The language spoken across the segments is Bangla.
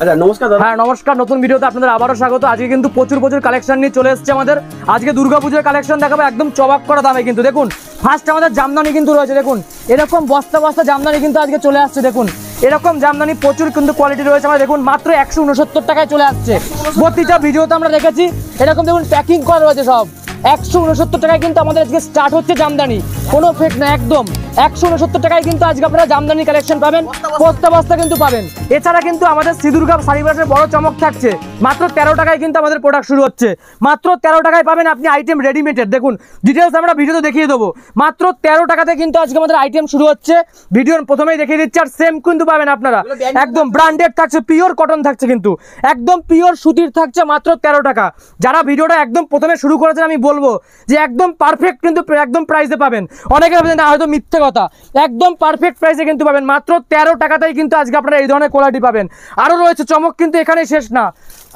আচ্ছা নমস্কার দাদা। হ্যাঁ নমস্কার, নতুন ভিডিওতে আপনাদের আবারও স্বাগত। আজকে কিন্তু প্রচুর কালেকশন নিয়ে চলে এসেছে আমাদের। আজকে দুর্গাপূজার কালেকশন দেখাবো একদম চবাক করা দামে কিন্তু। দেখুন ফার্স্ট আমাদের জামদানি কিন্তু রয়েছে, দেখুন এরকম বস্তা বস্তা জামদানি কিন্তু আজকে চলে আসছে। দেখুন এরকম জামদানি প্রচুর কিন্তু কোয়ালিটি রয়েছে আমাদের। দেখুন মাত্র 169 টাকায় চলে আসছে। প্রতিটা ভিডিওতে আমরা দেখেছি এরকম দেখুন প্যাকিং করা রয়েছে সব। 169 টাকায় কিন্তু আমাদের আজকে স্টার্ট হচ্ছে জামদানি, কোনো ফেক না, একদম 169 টাকায় কিন্তু আজকে আপনারা জামদানি কালেকশন পাবেন, বস্তা বস্তা কিন্তু পাবেন। এছাড়া কিন্তু আমাদের শ্রী দুর্গা শাড়ি বাজারের বড় চমক থাকছে, মাত্র 13 টাকায় কিন্তু আমাদের প্রোডাক্ট শুরু হচ্ছে। মাত্র 13 টাকায় পাবেন আপনি আইটেম রেডিমেডের। দেখুন ডিটেলস আমরা ভিডিওতে দেখিয়ে দেবো। মাত্র 13 টাকাতে কিন্তু আজকে আমাদের আইটেম শুরু হচ্ছে, ভিডিওর প্রথমেই দেখিয়ে দিচ্ছি। আর সেম কিন্তু পাবেন আপনারা, একদম ব্র্যান্ডেড থাকছে, পিওর কটন থাকছে, কিন্তু একদম পিওর সুতির থাকছে মাত্র 13 টাকা। যারা ভিডিওটা একদম প্রথমে শুরু করেছেন আমি বলবো যে একদম পারফেক্ট কিন্তু একদম প্রাইসে পাবেন। অনেকে ভাবেন না হয়তো মিথ্যে কথা, একদম পারফেক্ট প্রাইসে কিন্তু পাবেন। মাত্র 13 টাকাতেই কিন্তু আজকে আপনারা এই ধরনের কোয়ালিটি পাবেন। আরও রয়েছে চমক, কিন্তু এখানেই শেষ না।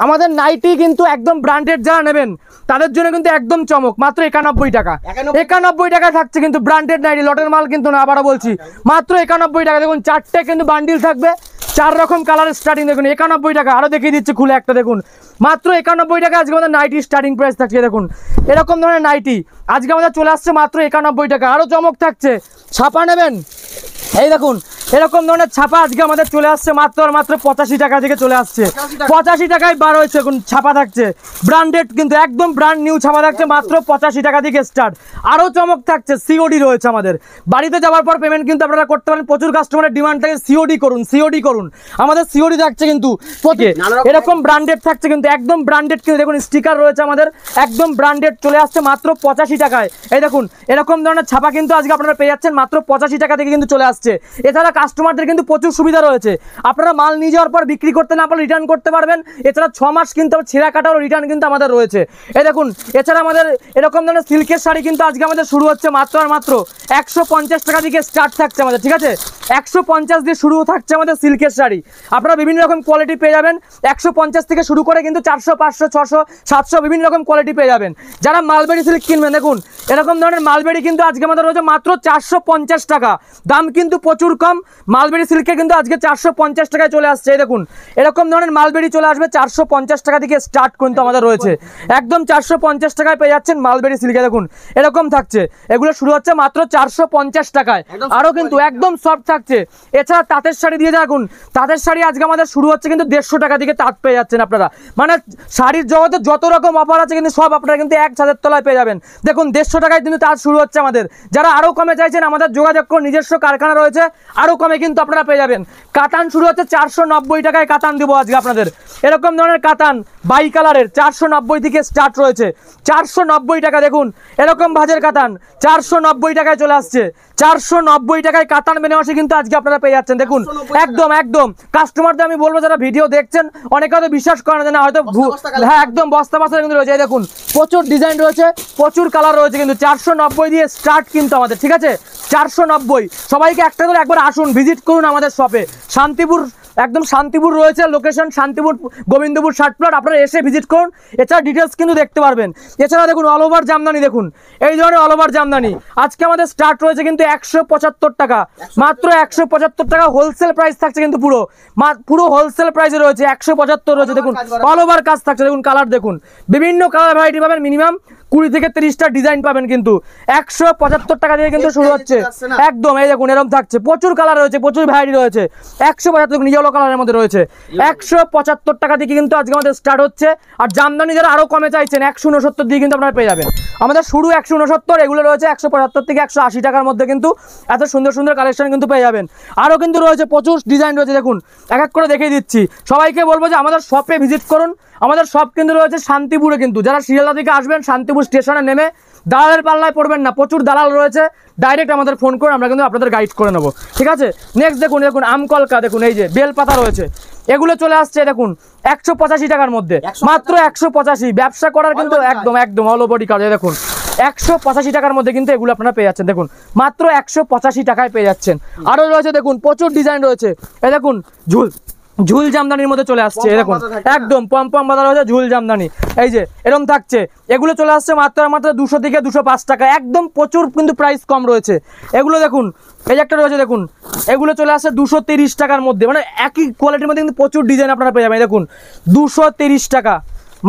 আমাদের নাইটি কিন্তু একদম ব্র্যান্ডেড যারা নেবেন তাদের জন্য কিন্তু একদম চমক, মাত্র 91 টাকা। 91 টাকা থাকছে কিন্তু ব্র্যান্ডেড নাইটি, লটের মাল কিন্তু না, আবারও বলছি মাত্র 91 টাকা। দেখুন চারটে কিন্তু বান্ডিল থাকবে, 4 রকম কালারের স্টার্টিং। দেখুন 91 টাকা। আরও দেখিয়ে দিচ্ছি খুলে একটা, দেখুন মাত্র 91 টাকা আজকে আমাদের নাইটি স্টার্টিং প্রাইস থাকছে। দেখুন এরকম ধরনের নাইটি আজকে আমাদের চলে আসছে মাত্র 91 টাকা। আরও চমক থাকছে, ছাপা নেবেন, এই দেখুন এরকম ধরনের ছাপা আজকে আমাদের চলে আসছে মাত্র 85 টাকা থেকে চলে আসছে। 85 টাকায় বার হয়েছে। এখন ছাপা থাকছে ব্র্যান্ডেড, কিন্তু একদম ব্র্যান্ড নিউ ছাপা থাকছে মাত্র 85 টাকা থেকে স্টার্ট। আরও চমক থাকছে, সিওডি রয়েছে আমাদের। বাড়িতে যাওয়ার পর পেমেন্ট কিন্তু আপনারা করতে পারেন। প্রচুর কাস্টমারের ডিমান্ড থাকে সিওডি করুন, সিওডি করুন। আমাদের সিওডি থাকছে কিন্তু এরকম ব্র্যান্ডেড থাকছে, কিন্তু একদম ব্র্যান্ডেড। কিন্তু দেখুন স্টিকার রয়েছে আমাদের, একদম ব্র্যান্ডেড চলে আসছে মাত্র 85 টাকায়। এই দেখুন এরকম ধরনের ছাপা কিন্তু আজকে আপনারা পেয়ে যাচ্ছেন মাত্র 85 টাকা থেকে কিন্তু চলে আসছে। এছাড়া কাস্টমারদের কিন্তু প্রচুর সুবিধা রয়েছে, আপনারা মাল নিয়ে যাওয়ার পর বিক্রি করতে না পারলে রিটার্ন করতে পারবেন। এছাড়া 6 মাস কিন্তু ছেঁড়া কাটাও রিটার্ন কিন্তু আমাদের রয়েছে। এই দেখুন এছাড়া আমাদের এরকম ধরনের সিল্কের শাড়ি কিন্তু আজকে আমাদের শুরু হচ্ছে মাত্র 150 টাকা থেকে স্টার্ট থাকছে আমাদের, ঠিক আছে? 150 দিয়ে শুরু থাকছে আমাদের সিল্কের শাড়ি। আপনারা বিভিন্ন রকম কোয়ালিটি পেয়ে যাবেন, 150 থেকে শুরু করে কিন্তু 400, 500, 600, 700 বিভিন্ন রকম কোয়ালিটি পেয়ে যাবেন। যারা মালবেরি সিল্ক কিনবেন, দেখুন এরকম ধরনের মালবেরি কিন্তু আজকে আমাদের রয়েছে মাত্র 450 টাকা। দাম কিন্তু প্রচুর কম। মালবেরি সিল্কে কিন্তু আজকে 450 টাকায় চলে আসছে। এই দেখুন এরকম ধরনের মালবেরি চলে আসবে 450 টাকা থেকে স্টার্ট কিন্তু আমাদের রয়েছে, একদম 450 টাকায় পেয়ে যাচ্ছেন মালবেরি সিল্কে। দেখুন এরকম থাকছে, এগুলো শুরু হচ্ছে মাত্র 450 টাকায়। আরও কিন্তু একদম সফট থাকছে। এছাড়া তাঁতের শাড়ি দিয়ে দেখুন, তাঁতের শাড়ি আজকে আমাদের শুরু হচ্ছে কিন্তু 150 টাকা থেকে তাঁত পেয়ে যাচ্ছেন আপনারা। মানে শাড়ির জগতে যত রকম অফার আছে কিন্তু সব আপনারা কিন্তু এক ছাদের তলায় পেয়ে যাবেন। দেখুন 150 টাকায় কিন্তু তাঁত শুরু হচ্ছে আমাদের। যারা আরও কমে চাইছেন আমাদের যোগাযোগ করুন, নিজস্ব কারখানা রয়েছে, আরও কমে কিন্তু আপনারা পেয়ে যাবেন। কাতান শুরু হচ্ছে 490 টাকায় কাতান দেবো আজকে আপনাদের। এরকম ধরনের কাতান বাই কালারের 490 থেকে স্টার্ট রয়েছে, 490 টাকা। দেখুন এরকম ভাজের কাতান 490 টাকায় চলে আসছে। 490 টাকায় কাতান বেনারসি কিন্তু আজকে আপনারা পেয়ে যাচ্ছেন। দেখুন একদম একদম কাস্টমারদের আমি বলবো যারা ভিডিও দেখছেন, অনেকে হয়তো বিশ্বাস করেন না, হয়তো হ্যাঁ একদম বস্তা বস্তা কিন্তু রয়েছে। দেখুন প্রচুর ডিজাইন রয়েছে, প্রচুর কালার রয়েছে, কিন্তু 490 দিয়ে স্টার্ট কিন্তু আমাদের, ঠিক আছে? 490। সবাইকে একটা করে একবার আসুন, ভিজিট করুন আমাদের শপে। শান্তিপুর, একদম শান্তিপুর রয়েছে লোকেশন, শান্তিপুর গোবিন্দপুর 60 প্লট। আপনারা এসে ভিজিট করুন, এছাড়া ডিটেলস কিন্তু দেখতে পারবেন। এছাড়া দেখুন অল ওভার জামদানি, দেখুন এই ধরনের অল ওভার জামদানি আজকে আমাদের স্টার্ট রয়েছে কিন্তু 175 টাকা, মাত্র 175 টাকা। হোলসেল প্রাইস থাকছে কিন্তু পুরো হোলসেল প্রাইসে রয়েছে 175 রয়েছে। দেখুন অল ওভার কাজ থাকছে, দেখুন কালার দেখুন, বিভিন্ন কালার ভ্যারাইটি পাবেন, মিনিমাম 20 থেকে 30টা ডিজাইন পাবেন। কিন্তু 175 টাকা থেকে কিন্তু শুরু হচ্ছে একদম। এই দেখুন এরকম থাকছে, প্রচুর কালার রয়েছে, প্রচুর ভ্যারাইটি রয়েছে। 175 ইয়েলো কালারের মধ্যে রয়েছে, 175 টাকা থেকে কিন্তু আজকে আমাদের স্টার্ট হচ্ছে। আর জামদানি যারা আরও কমে চাইছেন 169 দিয়ে কিন্তু আপনারা পেয়ে যাবেন। আমাদের শুরু 169, এগুলো রয়েছে 175 থেকে 180 টাকার মধ্যে কিন্তু এত সুন্দর সুন্দর কালেকশন কিন্তু পেয়ে যাবেন। আরও কিন্তু রয়েছে প্রচুর ডিজাইন রয়েছে, দেখুন এক এক করে দেখিয়ে দিচ্ছি। সবাইকে বলবো যে আমাদের শপে ভিজিট করুন। আমাদের শপ কিন্তু রয়েছে শান্তিপুরে, কিন্তু যারা শিয়ালদা থেকে আসবেন শান্তিপুর স্টেশনে নেমে দালালের পাল্লায় পড়বেন না, প্রচুর দালাল রয়েছে, ডাইরেক্ট আমাদের ফোন করে আমরা কিন্তু আপনাদের গাইড করে নেবো, ঠিক আছে? নেক্সট দেখুন, দেখুন আমকলকা, দেখুন এই যে বেলপাতা রয়েছে, এগুলো চলে আসছে দেখুন 185 টাকার মধ্যে, মাত্র 185। ব্যবসা করার কিন্তু একদম একদম অল বডি কাজ। দেখুন 185 টাকার মধ্যে কিন্তু এগুলো আপনারা পেয়ে যাচ্ছেন। দেখুন মাত্র 185 টাকায় পেয়ে যাচ্ছেন। আরও রয়েছে দেখুন প্রচুর ডিজাইন রয়েছে। এই দেখুন ঝুল জামদানির মধ্যে চলে আসছে, দেখুন একদম পম বাঁধা রয়েছে ঝুল জামদানি। এই যে এরকম থাকছে, এগুলো চলে আসছে মাত্র 200 থেকে 205 টাকা, একদম প্রচুর কিন্তু প্রাইস কম রয়েছে। এগুলো দেখুন, এই যে একটা রয়েছে দেখুন, এগুলো চলে আসছে 230 টাকার মধ্যে, মানে একই কোয়ালিটির মধ্যে কিন্তু প্রচুর ডিজাইন আপনারা পেয়ে যাবেন। দেখুন 230 টাকা,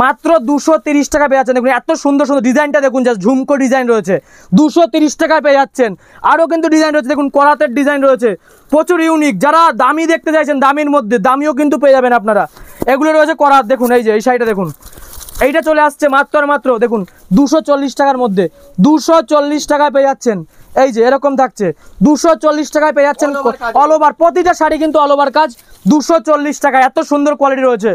মাত্র 230 টাকা পেয়ে যাচ্ছেন। দেখুন এত সুন্দর সুন্দর ডিজাইনটা দেখুন, জাস্ট ঝুমকো ডিজাইন রয়েছে, 230 টাকায় পেয়ে যাচ্ছেন। আরও কিন্তু ডিজাইন রয়েছে, দেখুন করাতের ডিজাইন রয়েছে, প্রচুর ইউনিক। যারা দামি দেখতে চাইছেন, দামির মধ্যে দামিও কিন্তু পেয়ে যাবেন আপনারা। এগুলো রয়েছে করাত, দেখুন এই যে এই শাড়িটা দেখুন, এইটা চলে আসছে মাত্র দেখুন 240 টাকার মধ্যে, 240 টাকায় পেয়ে যাচ্ছেন। এই যে এরকম থাকছে, 240 টাকায় পেয়ে যাচ্ছেন অল ওভার, প্রতিটা শাড়ি কিন্তু অল ওভার কাজ, 240 টাকা। এত সুন্দর কোয়ালিটি রয়েছে,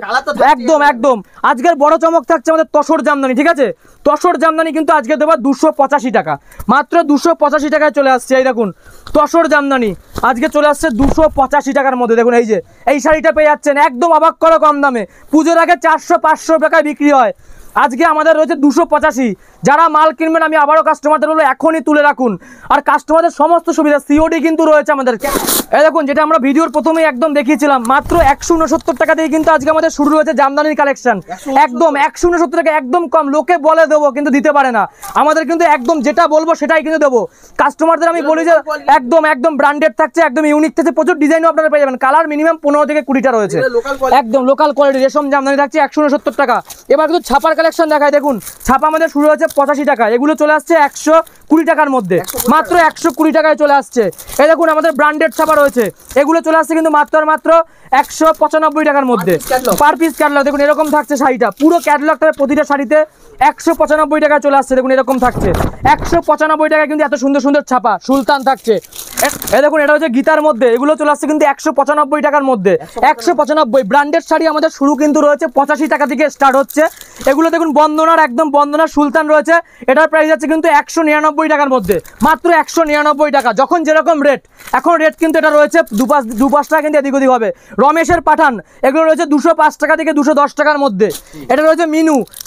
একদম। আজকের বড় চমক থাকছে আমাদের তসর জামদানি, ঠিক আছে? তসর জামদানি কিন্তু আজকে দেবো 285 টাকা, মাত্র 285 টাকায় চলে আসছে। এই দেখুন তসর জামদানি আজকে চলে আসছে 285 টাকার মধ্যে। দেখুন এই যে এই শাড়িটা পেয়ে যাচ্ছেন একদম অবাক করা কম দামে। পুজোর আগে 400-500 টাকায় বিক্রি হয়, আজকে আমাদের রয়েছে 285। যারা মাল কিনবেন আমি আবারও কাস্টমারদের বলবো এখনই তুলে রাখুন। আর কাস্টমারদের সমস্ত সুবিধা, সিওডি কিন্তু রয়েছে আমাদের। এই দেখুন যেটা আমরা ভিডিওর প্রথমেই একদম দেখিয়েছিলাম, মাত্র 169 টাকা দিয়ে কিন্তু আজকে আমাদের শুরু হয়েছে জামদানির কালেকশন। একদম 169 টাকা, একদম কম। লোকে বলে দেবো কিন্তু দিতে পারে না, আমাদের কিন্তু একদম যেটা বলবো সেটাই কিন্তু দেবো। কাস্টমারদের আমি বলি যে একদম ব্র্যান্ডেড থাকছে, একদম ইউনিক থাকছে, প্রচুর ডিজাইনও আপনারা পেয়ে যাবেন। কালার মিনিমাম 15 থেকে 20টা রয়েছে, একদম লোকাল কোয়ালিটি রেশম জামদানি থাকছে 169 টাকা। এবার কিন্তু ছাপার কালেকশন দেখায়, দেখুন ছাপা আমাদের শুরু হয়েছে 85 টাকা, এগুলো চলে আসছে 120 টাকার মধ্যে, মাত্র 120 টাকায় চলে আসছে। এই দেখুন আমাদের ব্র্যান্ডেড ছাপা রয়েছে, এগুলো চলে আসছে কিন্তু মাত্র 195 টাকার মধ্যে, পার পিস ক্যাটলগ। দেখুন এরকম থাকছে শাড়িটা, পুরো ক্যাটলগটা প্রতিটা শাড়িতে 195 টাকায় চলে আসছে। দেখুন এরকম থাকছে 195 টাকায় কিন্তু এত সুন্দর সুন্দর ছাপা সুলতান থাকছে। এই দেখুন এটা হচ্ছে গীতার মধ্যে, এগুলো চলে আসছে কিন্তু 195 টাকার মধ্যে, 195। ব্র্যান্ডেড শাড়ি আমাদের শুরু কিন্তু রয়েছে 85 টাকা থেকে স্টার্ট হচ্ছে। এগুলো দেখুন বন্দনার, একদম বন্দনার সুলতান রয়েছে, এটার প্রাইস আছে কিন্তু 199 টাকার মধ্যে, মাত্র 199 টাকা। যখন যেরকম রেট, এখন রেট কিন্তু এটা রয়েছে 2-5 টাকা কিন্তু এদিক ওদিক হবে। রমেশের পাঠান এগুলো রয়েছে 205 টাকা থেকে 210 টাকার মধ্যে। এটা রয়েছে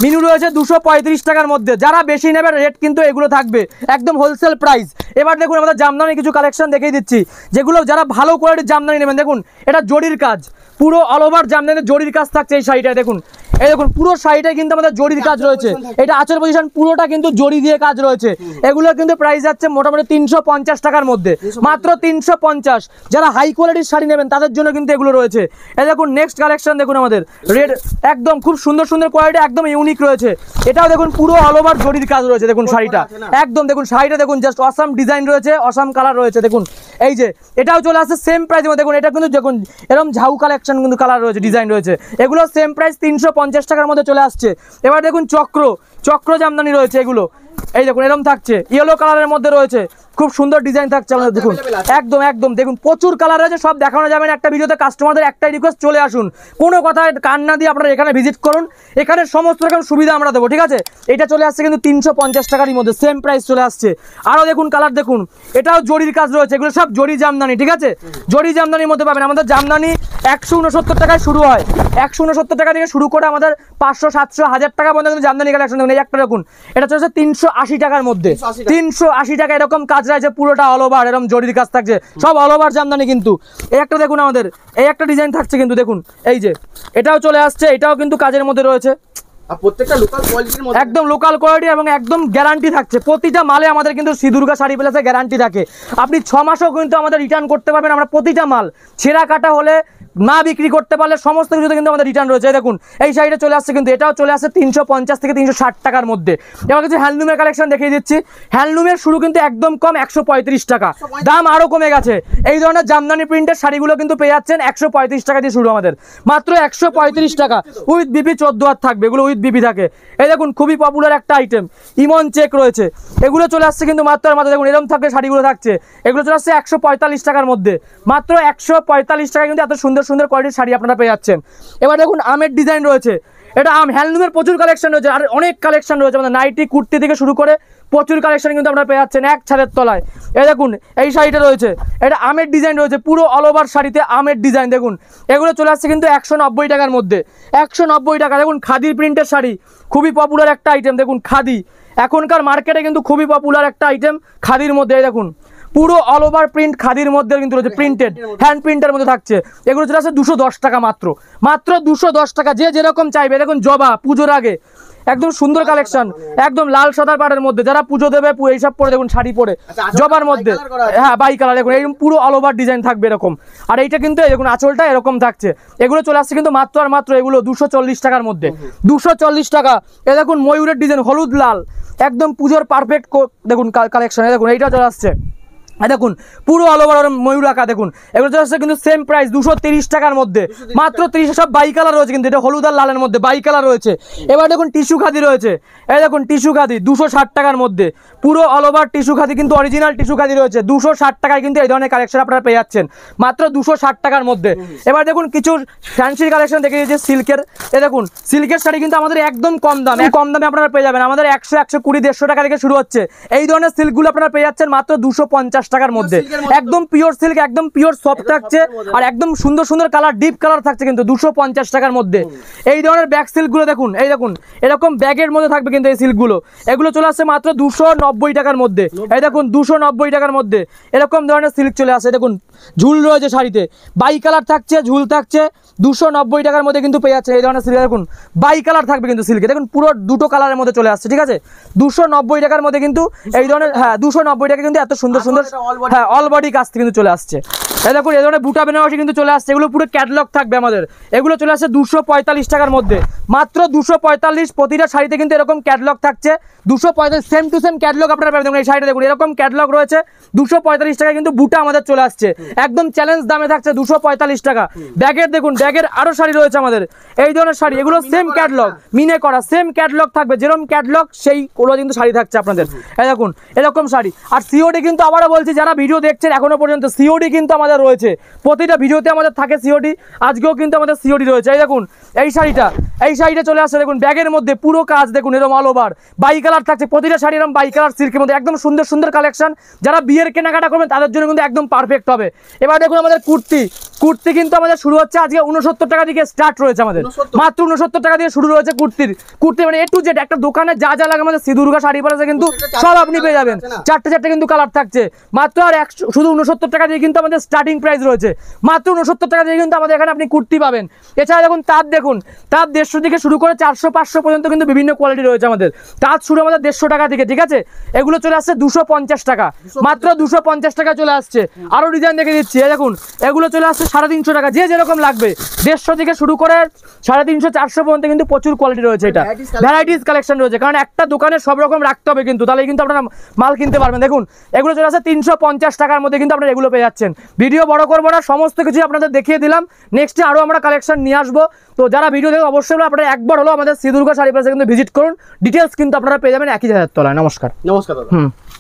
মিনু রয়েছে 235 টাকার মধ্যে। যারা বেশি নেবে রেট কিন্তু এগুলো থাকবে একদম হোলসেল প্রাইস। এবার দেখুন আমাদের জামদানি কিছু কালেকশন দেখিয়ে দিচ্ছি, যেগুলো যারা ভালো কোয়ালিটির জামদানি নেবেন। দেখুন এটা জরির কাজ, পুরো অল ওভার জামদানিতে জরির কাজ থাকছে এই শাড়িটায়। দেখুন এই দেখুন পুরো শাড়িটাই কিন্তু আমাদের জরির কাজ রয়েছে, এটা আঁচল পজিশন পুরোটা কিন্তু জরি দিয়ে কাজ রয়েছে। এগুলো কিন্তু প্রাইস যাচ্ছে মোটামুটি 350 টাকার মধ্যে, মাত্র 350। যারা হাই কোয়ালিটির শাড়ি নেবেন তাদের জন্য কিন্তু এগুলো রয়েছে। এই দেখুন নেক্সট কালেকশন দেখুন আমাদের রেড, একদম খুব সুন্দর সুন্দর কোয়ালিটি, একদম ইউনিক রয়েছে। এটাও দেখুন পুরো অল ওভার জরির কাজ রয়েছে। দেখুন শাড়িটা একদম, দেখুন শাড়িটা দেখুন জাস্ট অসাম ডিজাইন রয়েছে, অসাম কালার রয়েছে। দেখুন এই যে এটাও চলে আসছে সেম প্রাইস। দেখুন এটা কিন্তু দেখুন এরকম ঝাউ কালেকশন কিন্তু কালার রয়েছে, ডিজাইন রয়েছে, এগুলো সেম প্রাইস 350 টাকার মধ্যে চলে আসছে। এবার দেখুন চক্র জামদানি রয়েছে, এগুলো এই দেখুন এরকম থাকছে, ইয়েলো কালারের মধ্যে রয়েছে, খুব সুন্দর ডিজাইন থাকছে আমাদের। দেখুন একদম দেখুন প্রচুর কালার রয়েছে, সব দেখানো যাবে না একটা ভিডিওতে। কাস্টমারদের একটাই রিকোয়েস্ট, চলে আসুন, কোনো কথা কান না দিয়ে আপনারা এখানে ভিজিট করুন, এখানে সমস্ত রকম সুবিধা আমরা দেবো, ঠিক আছে? এটা চলে আসছে কিন্তু 350 টাকারই মধ্যে, সেম প্রাইস চলে আসছে। আরও দেখুন কালার দেখুন, এটাও জরির কাজ রয়েছে, এগুলো সব জরি জামদানি, ঠিক আছে? জরি জামদানির মধ্যে পাবেন। আমাদের জামদানি 169 টাকায় শুরু হয়, 169 টাকা থেকে শুরু করে আমাদের 500, 700, 1000 টাকা পর্যন্ত কিন্তু জামদানি কালেকশন। দেখুন এই একটা দেখুন, এটা চলেছে 380 টাকার মধ্যে, 380 টাকা। এরকম কাজ রয়েছে পুরোটা অল ওভার, এরকম জরির কাজ থাকছে, সব অল ওভার জামদানি। কিন্তু এই একটা দেখুন আমাদের এই একটা ডিজাইন থাকছে কিন্তু, দেখুন এই যে এটাও চলে আসছে, এটাও কিন্তু কাজের মধ্যে রয়েছে, প্রত্যেকটা লোকাল কোয়ালিটির মধ্যে, একদম লোকাল কোয়ালিটি এবং একদম গ্যারান্টি থাকছে। প্রতিটা মালে আমাদের কিন্তু শ্রী দুর্গা শাড়ি প্যালেসে গ্যারান্টি থাকে, আপনি 6 মাসও কিন্তু আমাদের রিটার্ন করতে পারবেন। আমরা প্রতিটা মাল ছেঁড়া কাটা হলে, না বিক্রি করতে পারলে সমস্ত কিছুতে কিন্তু আমাদের রিটার্ন রয়েছে। দেখুন এই শাড়িটা চলে আসছে কিন্তু, এটাও চলে আসছে 350 থেকে 360 টাকার মধ্যে। এবার কিছু হ্যান্ডলুমের কালেকশন দেখিয়ে দিচ্ছি। হ্যান্ডলুমের শুরু কিন্তু একদম কম, 135 টাকা, দাম আরও কমে গেছে। এই ধরনের জামদানি প্রিন্টের শাড়িগুলো কিন্তু পেয়ে যাচ্ছেন 135 টাকা দিয়ে শুরু আমাদের, মাত্র 135 টাকা। উইথ বিপি 14 হাত থাকবে, এগুলো উইথ বিপি থাকে। এই দেখুন খুবই পপুলার একটা আইটেম, ইমন চেক রয়েছে, এগুলো চলে আসছে কিন্তু মাত্র দেখুন এরকম থাকবে শাড়িগুলো থাকছে, এগুলো চলে আসছে 145 টাকার মধ্যে, মাত্র 145 টাকা কিন্তু এত সুন্দর সুন্দর কোয়ালিটির শাড়ি আপনারা পেয়ে যাচ্ছেন। এবার দেখুন আমের ডিজাইন রয়েছে, এটা হ্যান্ডলুমের প্রচুর কালেকশন রয়েছে, আর অনেক কালেকশন রয়েছে আমাদের, নাইটি কুর্তি থেকে শুরু করে প্রচুর কালেকশন কিন্তু আপনারা পেয়ে যাচ্ছেন এক ছাদের তলায়। এই দেখুন এই শাড়িটা রয়েছে, এটা আমের ডিজাইন রয়েছে, পুরো অল ওভার শাড়িতে আমের ডিজাইন। দেখুন এগুলো চলে আসছে কিন্তু 190 টাকার মধ্যে, 190 টাকা। দেখুন খাদির প্রিন্টের শাড়ি, খুবই পপুলার একটা আইটেম। দেখুন খাদি এখনকার মার্কেটে কিন্তু খুবই পপুলার একটা আইটেম খাদির মধ্যে। এই দেখুন পুরো অল ওভার প্রিন্ট খাদির মধ্যে কিন্তু রয়েছে, প্রিন্টেড হ্যান্ড প্রিন্টের মধ্যে থাকছে। এগুলো চলে আসছে 210 টাকা মাত্র, মাত্র 210 টাকা। যে যেরকম চাইবে, দেখুন জবা পুজোর আগে একদম সুন্দর কালেকশন, একদম লাল সাদা পাড়ের মধ্যে যারা পুজো দেবে এইসব পরে দেখুন শাড়ি পরে জবার মধ্যে, হ্যাঁ বাই কালার দেখুন এরকম পুরো অল ওভার ডিজাইন থাকবে এরকম। আর এইটা কিন্তু দেখুন আঁচলটা এরকম থাকছে। এগুলো চলে আসছে কিন্তু মাত্র আর মাত্র এগুলো 240 টাকার মধ্যে, 240 টাকা। এ দেখুন ময়ূরের ডিজাইন হলুদ লাল একদম পুজোর পারফেক্ট দেখুন কালেকশন। দেখুন এইটা চলে আসছে, দেখুন পুরো অল ওভার ময়ূর আঁকা। দেখুন এগুলো চলে আসছে কিন্তু সেম প্রাইস 230 টাকার মধ্যে, মাত্র 30। সব বাই কালার রয়েছে কিন্তু, এটা হলুদ আর লালের মধ্যে বাই কালার রয়েছে। এবার দেখুন টিস্যু খাদি রয়েছে, এই দেখুন টিস্যু খাদি 260 টাকার মধ্যে, পুরো অল ওভার টিস্যু খাদি কিন্তু অরিজিনাল টিস্যু খাদি রয়েছে 260 টাকায় কিন্তু এই ধরনের কালেকশন আপনারা পেয়ে যাচ্ছেন মাত্র 260 টাকার মধ্যে। এবার দেখুন কিছু ফ্যান্সি কালেকশন দেখে দিয়েছে সিল্কের। এই দেখুন সিল্কের শাড়ি কিন্তু আমাদের একদম কম দাম, কম দামে আপনারা পেয়ে যাবেন। আমাদের 100, 120, 150 টাকা থেকে শুরু হচ্ছে। এই ধরনের সিল্কগুলো আপনারা পেয়ে যাচ্ছেন মাত্র 250 টাকার মধ্যে, একদম পিওর সিল্ক, একদম পিওর সফট থাকছে আর একদম সুন্দর সুন্দর কালার, ডিপ কালার থাকছে কিন্তু 250 টাকার মধ্যে। এই ধরনের ব্যাগ সিল্কগুলো দেখুন, এই দেখুন এরকম ব্যাগের মধ্যে থাকবে কিন্তু এই সিল্কগুলো। এগুলো চলে আসছে মাত্র 290 টাকার মধ্যে। এই দেখুন 290 টাকার মধ্যে এরকম ধরনের সিল্ক চলে আসে। দেখুন ঝুল রয়েছে শাড়িতে, বাই কালার থাকছে, ঝুল থাকছে, 290 টাকার মধ্যে কিন্তু পেয়ে যাচ্ছে এই ধরনের সিল্ক। দেখুন বাই কালার থাকবে কিন্তু সিল্কে, দেখুন পুরো দুটো কালারের মধ্যে চলে আসছে, ঠিক আছে 290 টাকার মধ্যে কিন্তু এই ধরনের, হ্যাঁ 290 টাকা কিন্তু এত সুন্দর সুন্দর, হ্যাঁ অল বডি কাজ কিন্তু চলে আসছে। এই দেখুন এই ধরনের বুটা বেনারসি কিন্তু চলে আসছে, এগুলো পুরো ক্যাটালগ থাকবে আমাদের। এগুলো চলে আসছে 245 টাকার মধ্যে, মাত্র 245। প্রতিটা শাড়িতে কিন্তু এরকম ক্যাটালগ থাকছে 245, সেম টু সেম ক্যাটালগ আপনারা পাবেন। দেখুন এই শাড়িটা দেখুন এরকম ক্যাটালগ রয়েছে 245 টাকায় কিন্তু বুটা আমাদের চলে আসছে, একদম চ্যালেঞ্জ দামে থাকছে 245 টাকা। ব্যাগের দেখুন, ব্যাগের আরো শাড়ি রয়েছে আমাদের এই ধরনের শাড়ি, এগুলো সেম ক্যাটালগ, মিনে করা সেম ক্যাটালগ থাকবে, যেরকম ক্যাটালগ সেই ওগুলো কিন্তু শাড়ি থাকছে আপনাদের। এই দেখুন এরকম শাড়ি। আর সিওডি কিন্তু আবারও বলছি, যারা ভিডিও দেখছেন এখনো পর্যন্ত সিওডি কিন্তু আমাদের রয়েছে, প্রতিটা ভিডিওতে আমাদের থাকে সিওডি, আজকেও কিন্তু আমাদের সিওডি রয়েছে। এই দেখুন এই শাড়িটা চলে আসছে, দেখুন ব্যাগের মধ্যে পুরো কাজ, দেখুন এরকম অল ওভার বাই কালার থাকছে, প্রতিটা শাড়ি এরকম বাই কালার সিল্কের মধ্যে, একদম সুন্দর সুন্দর কালেকশন। যারা বিয়ের কেনাকাটা করবেন তাদের জন্য কিন্তু একদম পারফেক্ট হবে। এবার দেখুন আমাদের কুর্তি কিন্তু আমাদের শুরু হচ্ছে আজকে 69 টাকা থেকে স্টার্ট রয়েছে আমাদের, মাত্র 69 টাকা দিয়ে শুরু রয়েছে কুর্তি মানে এ টু জেড। একটা দোকানে যা যা লাগে আমাদের দুর্গা শাড়ি পাড়াতে কিন্তু সব আপনি পেয়ে যাবেন, চারটে কিন্তু কালার থাকছে মাত্র। আর শুধু 69 টাকা দিয়ে কিন্তু আমাদের স্টার্টিং প্রাইস রয়েছে, মাত্র 69 টাকা দিয়ে কিন্তু আমাদের এখানে আপনি কুর্তি পাবেন। এছাড়া দেখুন তাঁত, দেখুন তাঁত 150 থেকে শুরু করে 400, 500 পর্যন্ত কিন্তু বিভিন্ন কোয়ালিটি রয়েছে আমাদের। তাঁত শুরু আমাদের 150 টাকা থেকে, ঠিক আছে। এগুলো চলে আসছে 250 টাকা, মাত্র 250 টাকা চলে আসছে। আরো ডিজাইন দেখে দিচ্ছি, এই দেখুন এগুলো চলে আসছে 350 টাকা, যে যেরকম লাগবে 150 থেকে শুরু করে 350, 400 পর্যন্ত কিন্তু প্রচুর কোয়ালিটি রয়েছে। এটা ভ্যারাইটিস কালেকশন রয়েছে, কারণ একটা দোকানে সব রকম রাখতে হবে কিন্তু, তাহলে কিন্তু আপনারা মাল কিনতে পারবেন। দেখুন এগুলো চলে আসছে 350 টাকার মধ্যে কিন্তু আপনারা এগুলো পেয়ে যাচ্ছেন। ভিডিও বড় করবো না, সমস্ত কিছু আপনাদের দেখিয়ে দিলাম। নেক্সটে আরো আমরা কালেকশন নিয়ে আসবো। তো যারা ভিডিও দেখে অবশ্যই আপনারা একবার হলো আমাদের শ্রী দুর্গা শাড়ি প্লাসে কিন্তু ভিজিট করুন। ডিটেলস কিন্তু আপনারা পেয়ে যাবেন একই জায়গার তলায়। নমস্কার। নমস্কার দাদা।